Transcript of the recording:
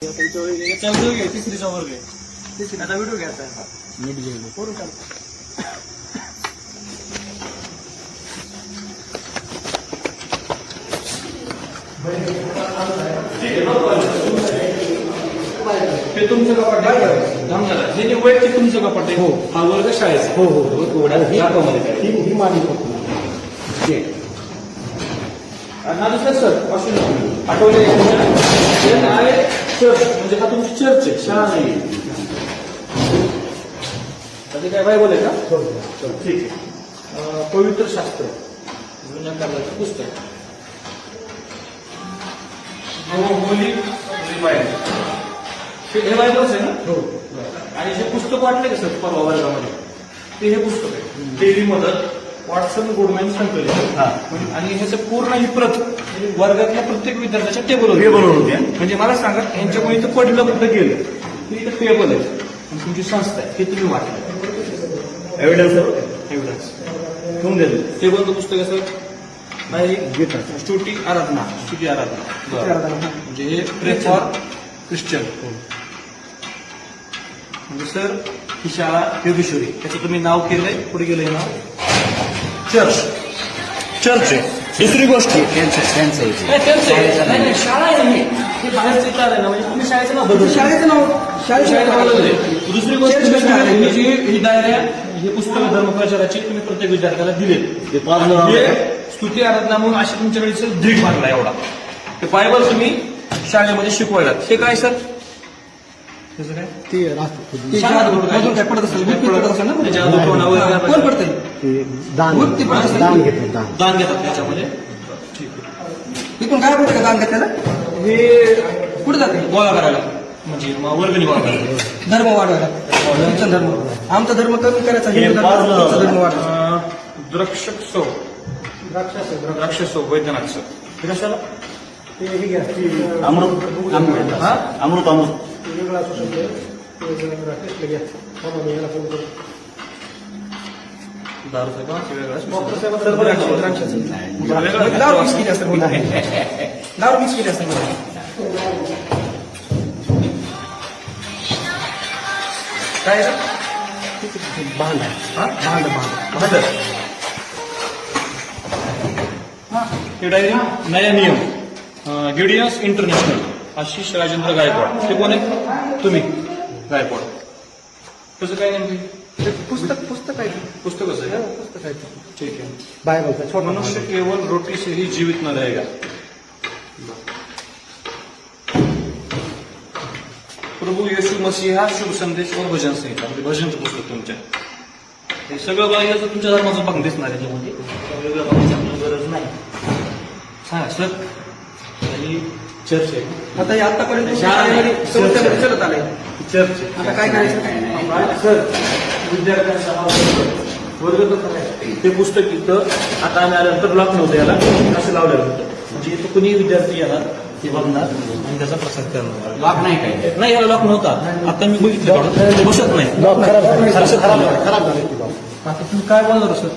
तिसरीचा वर्ग आहे. आता व्हिडिओ घ्यायचा करू का? ते तुमचं कपाट आहे, हे वैयक्तिक तुमचं कपाट आहे. हो, हा वर्ग शाळेचा. हो हो, ही मागणी सर असून आठवले चर्च म्हणजे हा तुमची चर्च आहे, शाळा नाही. काय बायबल आहे का? ठीक आहे. पवित्र शास्त्र जुन्या काळाचं पुस्तक, होली बायबल, हे बायबलच आहे ना? हो. आणि जे पुस्तक वाटले का सर परवा वर्गामध्ये, ते हे पुस्तक आहे डेली मदत, वॉटसन गुडमॅन संकलित. आणि ह्याचं पूर्ण ही प्रत वर्गातल्या प्रत्येक विद्यार्थ्याच्या टेबलवर होते. म्हणजे मला सांगा, यांच्यामुळे इथं पडलं कुठं गेलं की इथं टेबल आहे आणि तुमची संस्था आहे, हे तुम्ही वाटलं एव्हिडन्स ठेवून द्यायचं. टेबलचं पुस्तक आहे सर, नाही स्तुती आराधना, स्तुती आराधना म्हणजे हे प्रे फॉर ख्रिश्चन. म्हणजे सर ही शाळा योगेश्वरी, त्याचं तुम्ही नाव केलंय, पुढे गेलंय नाव चर्च आहे. दुसरी गोष्ट शाळा आहे, हे बाहेरचं इथं आलं ना, म्हणजे तुम्ही शाळेचं नाव बदल, शाळेचं नाव दुसरी गोष्ट ही डायऱ्या, हे पुस्तक धर्म प्रचाराची तुम्ही प्रत्येक विद्यार्थ्याला दिले. स्तुती आराधना म्हणून अशी तुमच्याकडे दीड मागला एवढा. ते बायबल तुम्ही शाळेमध्ये शिकवायला. हे काय सर? काय पडत असेल कोण पडते? दान घेतात त्याच्यामध्ये. इथून काय पडतं का दान घेतल्याला? हे कुठे जाते? गोळा करायला, म्हणजे वर्गणी गोळा करायला, धर्म वाढवायला. धर्म, आमचा धर्म कमी करायचा, धर्म वाढवायचा. द्राक्षसो वैद्यनाथसो हे कशाला? अमृत अमृत अमृत वेगळा असू शकतो. दारू मिक्स केली असते. काय भांड हे डायरी नया नियम गिडियन्स इंटरनॅशनल, आशिष राजेंद्र गायकवाड. ते कोण आहे? तुम्ही गायकवाड. कसं काय नेमकं? पुस्तक आहे. पुस्तकच आहे, पुस्तक आहे. ठीक आहे. बायबल. मनुष्य केवळ रोटी से ही जीवित न रहेगा. प्रभू येशू मसीहा शुभ संदेश व भजन संहिता, म्हणजे भजनचं पुस्तक तुमच्या. हे सगळं बघायचं तुमच्या धर्माचं बघ दिसणार याच्यामध्ये, वेगळं बघायची आपल्याला गरज नाही. सांगा सर, चर्च आहे. आता हे आतापर्यंत चलत आलंय चर्च. आता काय करायचं सर? विद्यार्थ्यांचा वर्ग ते पुस्तक इथं आता आम्ही आल्यानंतर लॉक नव्हतं, याला असं लावलेलं होतं. म्हणजे इथं कुणी विद्यार्थी येणार, ते बघणार आणि त्याचा प्रसार करणार. लॉक नाही काय? नाही, याला लॉक नव्हता. आता मी बघितलं बसत नाही. खराब झालं. आता तुम्ही काय बोलणार सर?